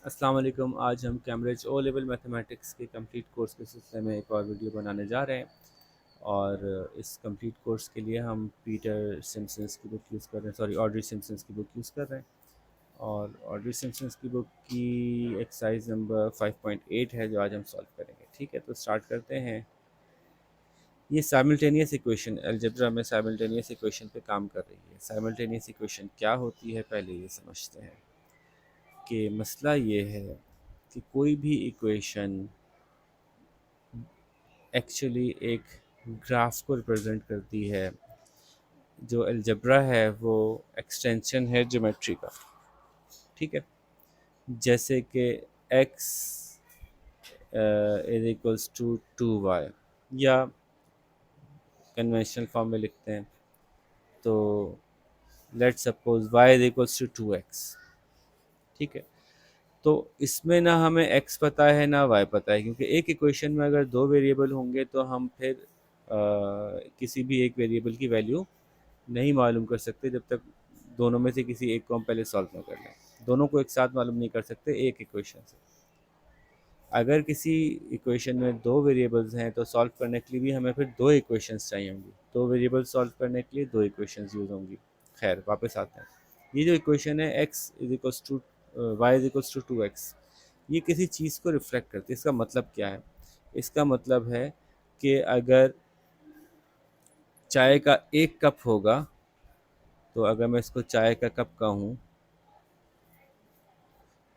अस्सलाम वालेकुम। आज हम कैम्ब्रिज ओ लेवल मैथमेटिक्स के कंप्लीट कोर्स के सिलसिले में एक और वीडियो बनाने जा रहे हैं। और इस कंप्लीट कोर्स के लिए हम पीटर सिम्पसन्स की बुक यूज़ कर रहे हैं, सॉरी ऑड्री सिम्पसन्स की बुक यूज़ कर रहे हैं। और ऑड्री सिम्पसन्स की बुक की एक्सरसाइज नंबर 5.8 है जो आज हम सॉल्व करेंगे। ठीक है, तो स्टार्ट करते हैं। ये साइमल्टेनियस इक्वेशन अलजेब्रा में साइमल्टेनियस इक्वेशन पे काम कर रही है। साइमल्टेनियस इक्वेशन क्या होती है पहले ये समझते हैं। कि मसला ये है कि कोई भी इक्वेशन एक्चुअली एक ग्राफ को रिप्रेजेंट करती है। जो अलजेब्रा है वो एक्सटेंशन है ज्योमेट्री का। ठीक है, जैसे कि x is equals to 2y, या कन्वेंशनल फॉर्म में लिखते हैं तो let's suppose y is equals to 2x। ठीक है, तो इसमें ना हमें x पता है ना y पता है, क्योंकि एक इक्वेशन में अगर दो वेरिएबल होंगे तो हम फिर किसी भी एक वेरिएबल की वैल्यू नहीं मालूम कर सकते जब तक दोनों में से किसी एक को हम पहले सॉल्व ना कर लें। दोनों को एक साथ मालूम नहीं कर सकते एक इक्वेशन से। अगर किसी इक्वेशन में दो वेरिएबल्स हैं तो सॉल्व करने के लिए भी हमें फिर दो इक्वेशंस चाहिए होंगी। दो वेरिएबल सॉल्व करने के लिए दो इक्वेशंस यूज़ होंगी। खैर वापस आते हैं। ये जो इक्वेशन है x is equals to Y is equals to 2x, ये किसी चीज़ को रिफ्लेक्ट करती है। इसका मतलब क्या है? इसका मतलब है कि अगर चाय का एक कप होगा, तो अगर मैं इसको चाय का कप कहूँ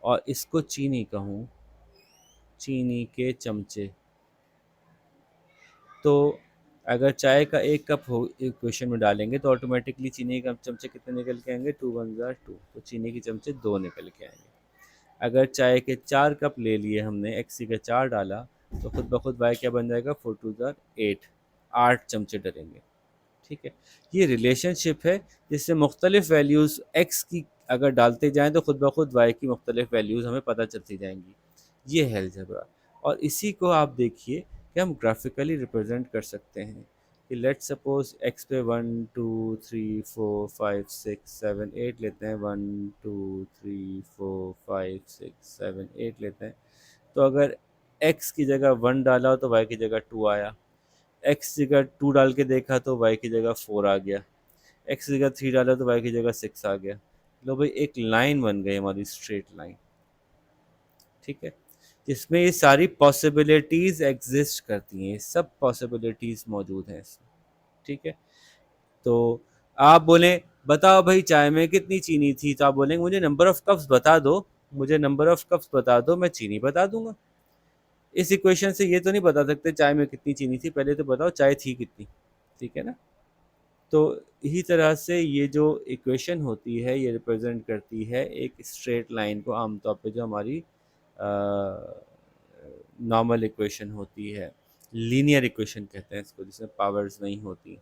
और इसको चीनी कहूँ, चीनी के चमचे, तो अगर चाय का एक कप हो इक्वेशन में डालेंगे तो ऑटोमेटिकली चीनी के चमचे कितने निकल के आएंगे? 2 वन ज़ार 2, तो चीनी के चमचे दो निकल के आएंगे। अगर चाय के 4 कप ले लिए हमने, एक्सी का 4 डाला, तो खुद ब खुद वाई क्या बन जाएगा? 4 टू ज़ार 8, 8 चमचे डलेंगे। ठीक है, ये रिलेशनशिप है जिससे मुख्तलिफ वैल्यूज़ एक्स की अगर डालते जाएँ तो खुद ब खुद वाई की मुख्तलिफ वैल्यूज़ हमें पता चलती जाएंगी। ये है अलजेब्रा। और इसी को आप देखिए कि हम ग्राफिकली रिप्रेजेंट कर सकते हैं कि लेट्स सपोज एक्स पे 1 2 3 4 5 6 7 8 लेते हैं, 1 2 3 4 5 6 7 8 लेते हैं। तो अगर एक्स की जगह 1 डाला हो तो वाई की जगह 2 आया, एक्स जगह 2 डाल के देखा तो वाई की जगह 4 आ गया, एक्स जगह 3 डाला तो वाई की जगह 6 आ गया। लो भाई, एक लाइन बन गई हमारी, स्ट्रेट लाइन। ठीक है, जिसमें ये सारी पॉसिबिलिटीज़ एग्जिस्ट करती हैं, सब पॉसिबिलिटीज़ मौजूद हैं इसमें। ठीक है, तो आप बोलें बताओ भाई चाय में कितनी चीनी थी, तो आप बोलेंगे मुझे नंबर ऑफ कप्स बता दो, मुझे नंबर ऑफ कप्स बता दो, मैं चीनी बता दूंगा। इस इक्वेशन से ये तो नहीं बता सकते चाय में कितनी चीनी थी, पहले तो बताओ चाय थी कितनी। ठीक है ना? तो इसी तरह से ये जो इक्वेशन होती है ये रिप्रेजेंट करती है एक स्ट्रेट लाइन को, आमतौर पे जो हमारी नॉर्मल इक्वेशन होती है, लीनियर इक्वेशन कहते हैं इसको, जिसमें पावर्स नहीं होती।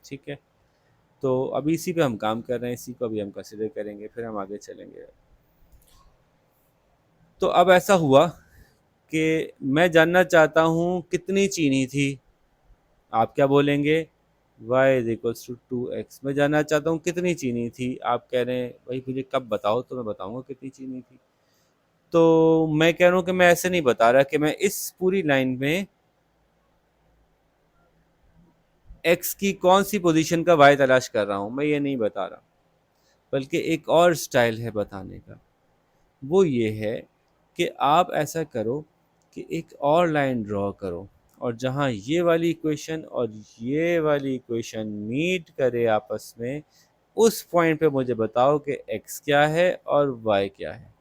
ठीक है, तो अभी इसी पे हम काम कर रहे हैं, इसी को अभी हम कंसिडर करेंगे, फिर हम आगे चलेंगे। तो अब ऐसा हुआ कि मैं जानना चाहता हूँ कितनी चीनी थी। आप क्या बोलेंगे? y is equals to 2x। मैं जानना चाहता हूँ कितनी चीनी थी, आप कह रहे हैं भाई मुझे कब बताओ तो मैं बताऊंगा कितनी चीनी थी। तो मैं कह रहा हूँ कि मैं ऐसे नहीं बता रहा कि मैं इस पूरी लाइन में x की कौन सी पोजीशन का y तलाश कर रहा हूँ, मैं ये नहीं बता रहा। बल्कि एक और स्टाइल है बताने का, वो ये है कि आप ऐसा करो कि एक और लाइन ड्रॉ करो, और जहाँ ये वाली इक्वेशन और ये वाली इक्वेशन मीट करे आपस में, उस पॉइंट पे मुझे बताओ कि x क्या है और y क्या है।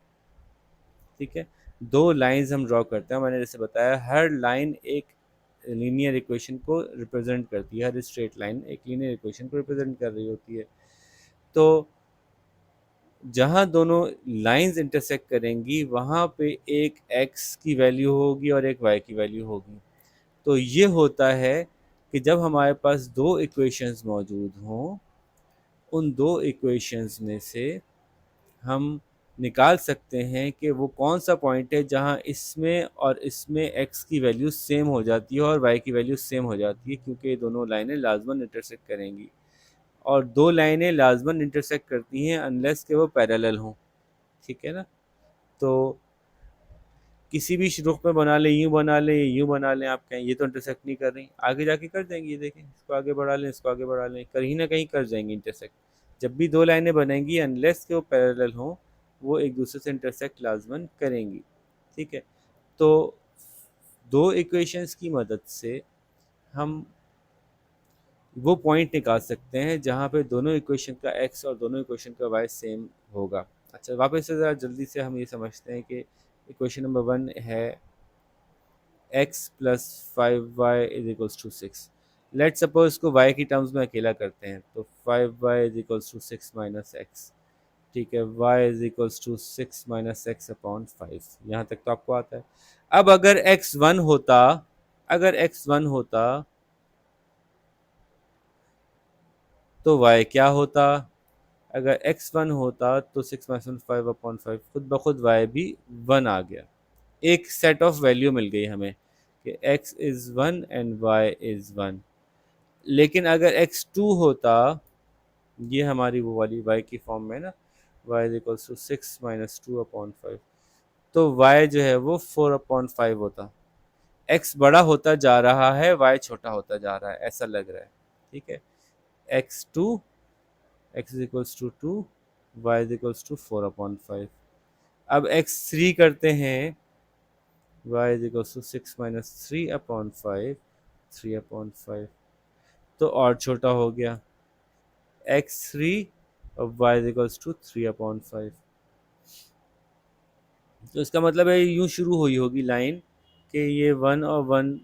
ठीक है, दो लाइंस हम ड्रॉ करते हैं। मैंने जैसे बताया हर लाइन एक लीनियर इक्वेशन को रिप्रेजेंट करती है, हर स्ट्रेट लाइन एक लीनियर इक्वेशन को रिप्रेजेंट कर रही होती है। तो जहाँ दोनों लाइंस इंटरसेक्ट करेंगी वहाँ पे एक x की वैल्यू होगी और एक y की वैल्यू होगी। तो ये होता है कि जब हमारे पास दो इक्वेशंस मौजूद हों, उन दो इक्वेशंस में से हम निकाल सकते हैं कि वो कौन सा पॉइंट है जहाँ इसमें और इसमें x की वैल्यू सेम हो जाती है और y की वैल्यू सेम हो जाती है, क्योंकि ये दोनों लाइनें लाजमन इंटरसेक्ट करेंगी। और दो लाइनें लाजमन इंटरसेक्ट करती हैं अनलेस के वो पैरेलल हों। ठीक है ना? तो किसी भी रूप में बना ले, यूँ बना ले, यूँ बना लें, आप कहें ये तो इंटरसेक्ट नहीं कर रही, आगे जाके कर देंगी। ये देखें, इसको आगे बढ़ा लें, इसको आगे बढ़ा लें, कहीं ना कहीं कर जाएंगी इंटरसेक्ट। जब भी दो लाइनें बनेंगी, अनलेस के वो पैरेलल हों, वो एक दूसरे से इंटरसेक्ट लाजमन करेंगी। ठीक है, तो दो इक्वेशंस की मदद से हम वो पॉइंट निकाल सकते हैं जहाँ पे दोनों इक्वेशन का x और दोनों इक्वेशन का y सेम होगा। अच्छा, वापस से ज़रा जल्दी से हम ये समझते हैं कि इक्वेशन नंबर 1 है x plus 5y is equals to 6। Let suppose इसको y की टर्म्स में अकेला करते हैं, तो 5y is equals to 6 minus X. ठीक है, y is equals to 6 minus X upon 5। यहाँ तक तो आपको आता है। अब अगर x 1 होता, अगर x 1 होता तो y क्या होता? अगर x1 होता तो 6 माइनस 5 अपॉन 5, खुद ब खुद y भी 1 आ गया। एक सेट ऑफ वैल्यू मिल गई हमें कि x is 1 and y is 1। लेकिन अगर x2 होता, ये हमारी वो वाली y की फॉर्म में ना, y is equals to 6 minus 2 upon 5, तो y जो है वो 4 अपॉन 5 होता। x बड़ा होता जा रहा है, y छोटा होता जा रहा है, ऐसा लग रहा है। ठीक है, x2 x is equals to 2, y is equals to 4 upon 5। अब x3 करते हैं, y is equals to 6 minus 3 upon 5, 3 upon 5, तो और छोटा हो गया x3 और y is equals to 3 upon 5। तो इसका मतलब है यूँ शुरू हुई होगी लाइन कि ये 1 और 1,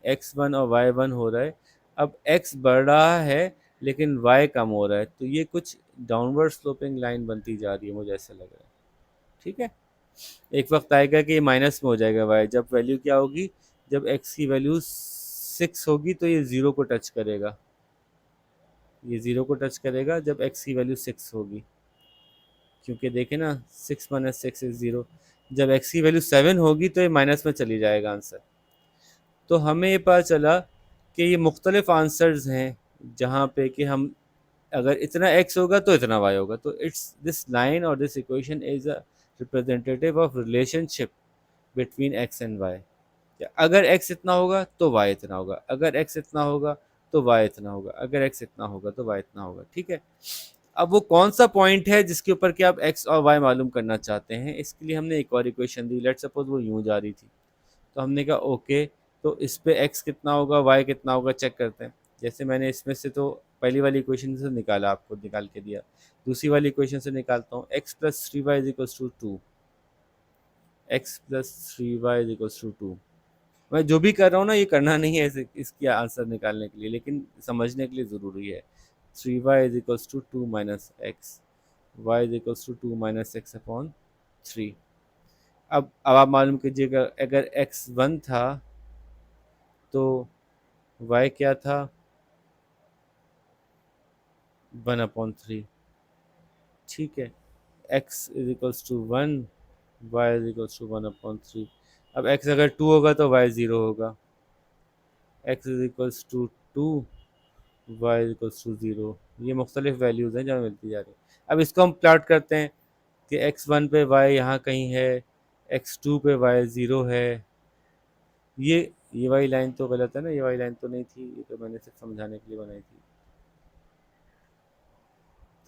x1 और y1 हो रहा है। अब x बढ़ रहा है लेकिन y कम हो रहा है, तो ये कुछ डाउनवर्ड स्लोपिंग लाइन बनती जा रही है, मुझे ऐसा लग रहा है। ठीक है, एक वक्त आएगा कि ये माइनस में हो जाएगा y, जब वैल्यू क्या होगी, जब x की वैल्यू 6 होगी तो ये 0 को टच करेगा, ये 0 को टच करेगा जब x की वैल्यू 6 होगी। क्योंकि देखें ना, 6 माइनस 6 इज 0। जब x की वैल्यू 7 होगी तो ये माइनस में चली जाएगा आंसर। तो हमें ये पता चला कि ये मुख्तलिफ आंसर्स हैं जहाँ पे कि हम अगर इतना x होगा तो इतना y होगा। तो इट्स दिस लाइन और this equation is a representative of relationship between x and y। अगर x इतना होगा तो y इतना होगा, अगर x इतना होगा तो y इतना होगा, अगर x इतना होगा तो y इतना होगा। ठीक है, अब वो कौन सा पॉइंट है जिसके ऊपर कि आप x और y मालूम करना चाहते हैं, इसके लिए हमने एक और इक्वेशन दी। लेट सपोज वो यूँ जा रही थी, तो हमने कहा ओके, तो इस पे x कितना होगा, y कितना होगा, चेक करते हैं। जैसे मैंने इसमें से तो पहली वाली इक्वेशन से निकाला, आपको निकाल के दिया, दूसरी वाली इक्वेशन से निकालता हूँ। x plus 3y is equals to 2, x plus 3y is equals to 2। मैं जो भी कर रहा हूँ ना, ये करना नहीं है इसके आंसर निकालने के लिए, लेकिन समझने के लिए ज़रूरी है। 3y is equals to 2 minus X, y is equals to 2 minus X upon 3। अब आप मालूम कीजिएगा, अगर x 1 था तो y क्या था, 1 अपॉन 3। ठीक है, x is equals to 1, y is equals to 1 upon 3। अब x अगर 2 होगा तो y 0 होगा, x is equals to 2, y is equals to 0। ये मुख्तलिफ वैल्यूज़ हैं जहाँ मिलती जा रही है। अब इसको हम प्लॉट करते हैं कि x1 पे y यहाँ कहीं है, x2 पे y 0 है। ये वाली लाइन तो गलत है ना, ये वाली लाइन तो नहीं थी, ये तो मैंने सिर्फ समझाने के लिए बनाई थी।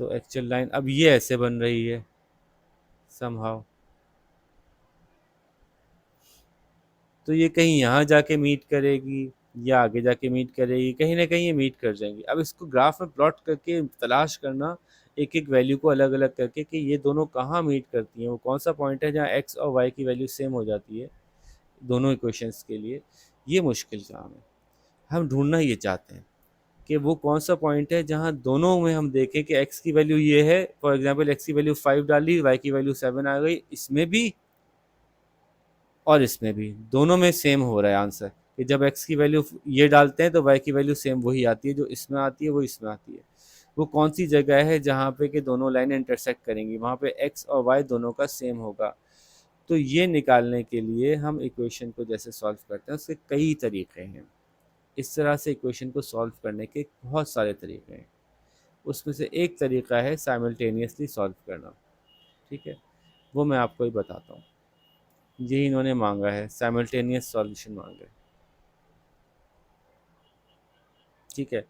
तो एक्चुअल लाइन अब ये ऐसे बन रही है समहाउ, तो ये कहीं यहाँ जाके मीट करेगी या आगे जाके मीट करेगी, कहीं ना कहीं ये मीट कर जाएंगी। अब इसको ग्राफ में प्लॉट करके तलाश करना, एक एक वैल्यू को अलग अलग करके कि ये दोनों कहाँ मीट करती हैं, वो कौन सा पॉइंट है जहाँ एक्स और वाई की वैल्यू सेम हो जाती है दोनों इक्वेशंस के लिए, ये मुश्किल काम है। हम ढूंढना ये चाहते हैं कि वो कौन सा पॉइंट है जहाँ दोनों में हम देखें कि x की वैल्यू ये है, फॉर एग्जांपल x की वैल्यू 5 डाली, y की वैल्यू 7 आ गई, इसमें भी और इसमें भी दोनों में सेम हो रहा है आंसर, कि जब x की वैल्यू ये डालते हैं तो y की वैल्यू सेम वही आती है, जो इसमें आती है वो इसमें आती है। वो कौन सी जगह है जहाँ पे कि दोनों लाइनें इंटरसेक्ट करेंगी, वहाँ पे x और y दोनों का सेम होगा। तो ये निकालने के लिए हम इक्वेशन को जैसे सॉल्व करते हैं, उसके कई तरीके हैं। इस तरह से इक्वेशन को सॉल्व करने के बहुत सारे तरीके हैं, उसमें से एक तरीका है साइमल्टेनियसली सॉल्व करना। ठीक है, वो मैं आपको ही बताता हूँ। यही इन्होंने मांगा है, साइमल्टेनियस सॉल्यूशन मांगा है। ठीक है,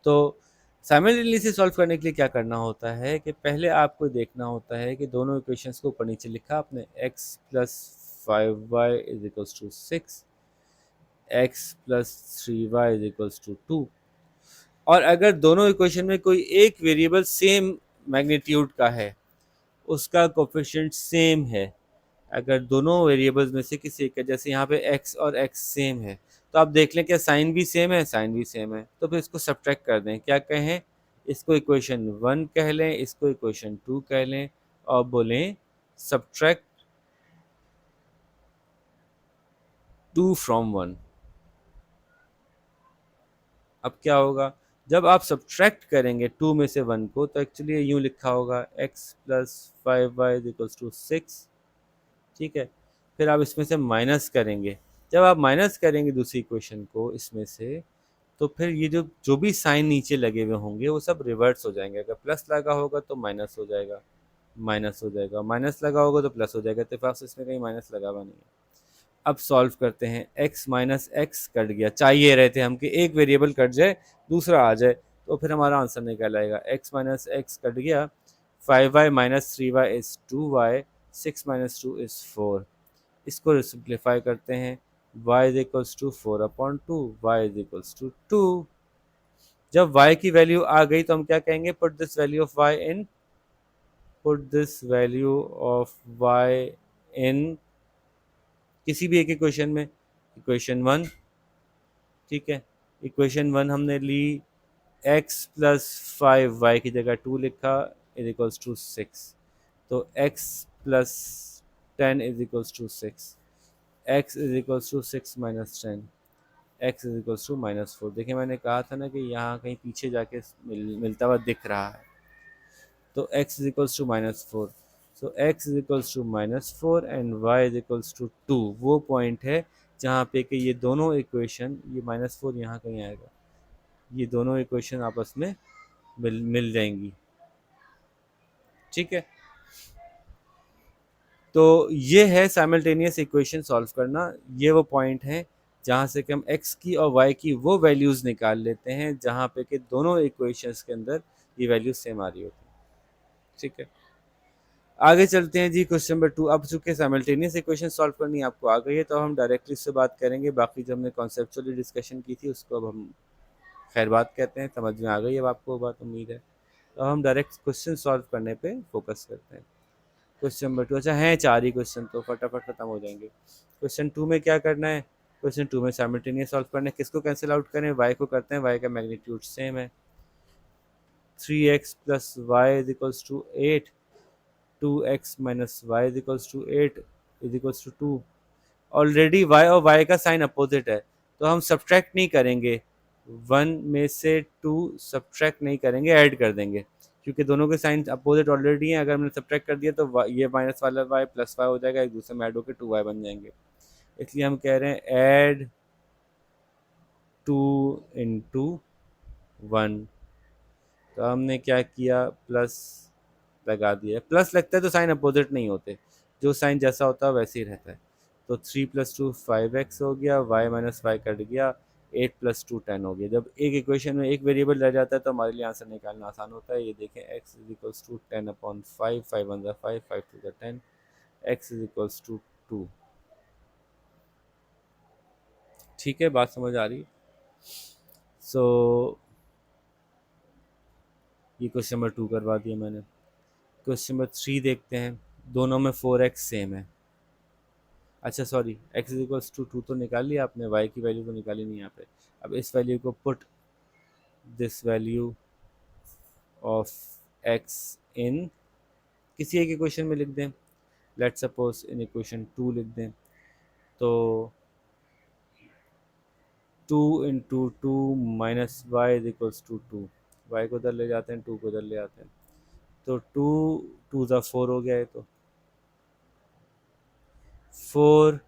तो साइमल्टेनियसली सॉल्व करने के लिए क्या करना होता है कि पहले आपको देखना होता है कि दोनों इक्वेशंस को ऊपर नीचे लिखा आपने, x plus 5y is equals to 6, x plus 3y is equals to 2। और अगर दोनों इक्वेशन में कोई एक वेरिएबल सेम मैग्नीट्यूड का है, उसका कोफिशिएंट सेम है, अगर दोनों वेरिएबल्स में से किसी एक का, जैसे यहाँ पे x और x सेम है, तो आप देख लें क्या साइन भी सेम है, साइन भी सेम है, तो फिर इसको सब्ट्रैक्ट कर दें। क्या कहें, इसको इक्वेशन 1 कह लें, इसको इक्वेशन 2 कह लें, और बोलें सब्ट्रैक्ट 2 फ्रॉम 1। अब क्या होगा, जब आप सब्ट्रैक्ट करेंगे 2 में से 1 को, तो एक्चुअली यूँ लिखा होगा x plus 5y equals to 6। ठीक है, फिर आप इसमें से माइनस करेंगे। जब आप माइनस करेंगे दूसरी इक्वेशन को इसमें से, तो फिर ये जो जो भी साइन नीचे लगे हुए होंगे वो सब रिवर्स हो जाएंगे। अगर प्लस लगा होगा तो माइनस हो जाएगा, माइनस हो जाएगा, माइनस लगा होगा तो प्लस हो जाएगा। इत्तेफाक से इसमें कहीं माइनस लगा हुआ नहीं है। अब सॉल्व करते हैं, x माइनस एक्स कट गया, चाहिए रहते हम कि एक वेरिएबल कट जाए दूसरा आ जाए, तो फिर हमारा आंसर निकल आएगा। x माइनस एक्स कट गया, 5y minus 3y is 2y, 6 minus 2 is 4। इसको सिंप्लीफाई करते हैं, y is equals to 4/2, y is equals to 2। जब y की वैल्यू आ गई तो हम क्या कहेंगे, put this value of y in, put this value of y इन किसी भी एक इक्वेशन में, इक्वेशन 1। ठीक है, इक्वेशन 1 हमने ली, x प्लस 5y की जगह 2 लिखा, इज इक्वल्स टू 6। तो x plus 10 is equals to 6, x is equals to 6 minus 10, x is equals to minus 4। देखिए मैंने कहा था ना कि यहाँ कहीं पीछे जाके मिलता हुआ दिख रहा है, तो x is equals to minus 4। So x is equals to minus 4 and y is equals to 2। वो पॉइंट है जहाँ पे कि ये दोनों इक्वेशन, ये माइनस 4 यहाँ कहीं आएगा, ये दोनों इक्वेशन आपस में मिल जाएंगी। ठीक है, तो ये है साइमल्टेनियस इक्वेशन सॉल्व करना। ये वो पॉइंट है जहाँ से कि हम x की और y की वो वैल्यूज़ निकाल लेते हैं जहाँ पे कि दोनों इक्वेशंस के अंदर ये वैल्यू सेम आ रही होती है। ठीक है, आगे चलते हैं जी, क्वेश्चन नंबर 2। अब चूंकि साइमल्टेनियस इक्वेशन सॉल्व करनी आपको आ गई है, तो हम डायरेक्टली इससे बात करेंगे। बाकी जो हमने कॉन्सेप्चुअली डिस्कशन की थी उसको अब हम खैर बात कहते हैं, समझ में आ गई अब आपको बात, उम्मीद है। तो हम डायरेक्ट क्वेश्चन सॉल्व करने पे फोकस करते हैं। क्वेश्चन नंबर 2, अच्छा हैं 4 ही क्वेश्चन, तो फटाफट खत्म हो जाएंगे। क्वेश्चन 2 में क्या करना है, क्वेश्चन 2 में साइमल्टेनियस सॉल्व करना है। किसको कैंसिल आउट करें, y को करते हैं, y का मैग्नीट्यूड सेम है, 3x plus Y is equals to 8, 2x minus Y is equals to 8 is equals to 2। Already y और y का साइन अपोजिट है, तो हम सब्ट्रैक्ट नहीं करेंगे, 1 में से 2 सब्ट्रैक्ट नहीं करेंगे, ऐड कर देंगे, क्योंकि दोनों के साइन अपोजिट ऑलरेडी हैं। अगर हमने सब्ट्रैक्ट कर दिया तो ये माइनस वाला y प्लस y हो जाएगा, एक दूसरे में ऐड होकर 2y बन जाएंगे। इसलिए हम कह रहे हैं ऐड 2 इंटू 1। तो हमने क्या किया, प्लस लगा दिया। प्लस लगता है तो साइन अपोजिट नहीं होते, जो साइन जैसा होता है वैसे ही रहता है। तो 3 प्लस 2 5x हो गया, y माइनस वाई कट गया, 8 प्लस 2 10 हो गया। जब एक इक्वेशन में एक वेरिएबल रह जाता है तो हमारे लिए आंसर निकालना आसान होता है। ये देखें, x is equals to 10/5, 5 1 5, 5 2 10, x is equals to 2। ठीक है, बात समझ आ रही है। सो ये क्वेश्चन नंबर 2 करवा दिया मैंने। क्वेश्चन नंबर 3 देखते हैं, दोनों में 4x सेम है। अच्छा sorry, x is equals to 2 तो निकाल लिया आपने, y की वैल्यू तो निकाली नहीं यहाँ पे। अब इस वैल्यू को put this value of x इन किसी एक इक्वेशन में लिख दें। लेट सपोज इन इक्वेशन 2 लिख दें, तो 2 into 2 minus Y is equals to 2। Y को उधर ले जाते हैं, 2 को उधर ले आते हैं, तो 2 2 ज़ा 4 हो गया है, तो 4,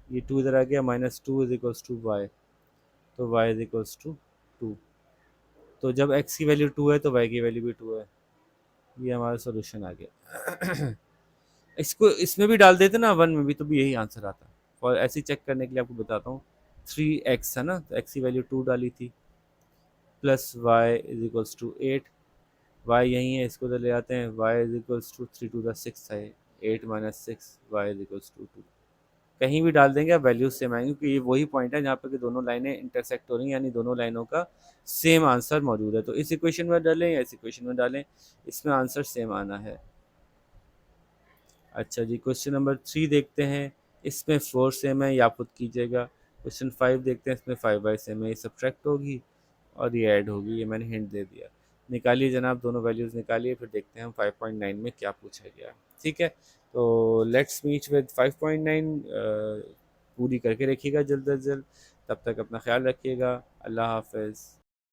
ये 2 इधर आ गया, minus 2 is equals to Y, तो y इज इक्वल्स टू 2। तो जब x की वैल्यू 2 है तो y की वैल्यू भी 2 है। ये हमारा सॉल्यूशन आ गया। इसको इसमें भी डाल देते ना 1 में भी, तो भी यही आंसर आता। और ऐसे ही चेक करने के लिए आपको बताता हूँ, 3x है ना, तो x की वैल्यू 2 डाली थी, plus Y is equals to 8, Y यही है, इसको तो ले आते हैं, Y is equals to 3 to the 6 है, 8 minus 6, Y is equals to 2। कहीं भी डाल देंगे आप वैल्यूज सेम आएंगे, क्योंकि ये वही पॉइंट है जहाँ पे कि दोनों लाइनें इंटरसेक्ट हो रही हैं, यानी दोनों लाइनों का सेम आंसर मौजूद है। तो इस इक्वेशन में डालें या इस इक्वेशन में डालें, इसमें आंसर सेम आना है। अच्छा जी, क्वेश्चन नंबर 3 देखते हैं, इसमें 4 सेम है, या पुट कीजिएगा। क्वेश्चन 5 देखते हैं, इसमें 5 बाई सेम है, ये सब्ट्रैक्ट होगी और ये ऐड होगी, ये मैंने हिंट दे दिया। निकालिए जनाब, दोनों वैल्यूज़ निकालिए, फिर देखते हैं हम 5.9 में क्या पूछा गया। ठीक है, तो लेट्स मीट विद 5.9। पूरी करके रखिएगा जल्द अज जल्द। तब तक अपना ख्याल रखिएगा। अल्लाह हाफ़िज़।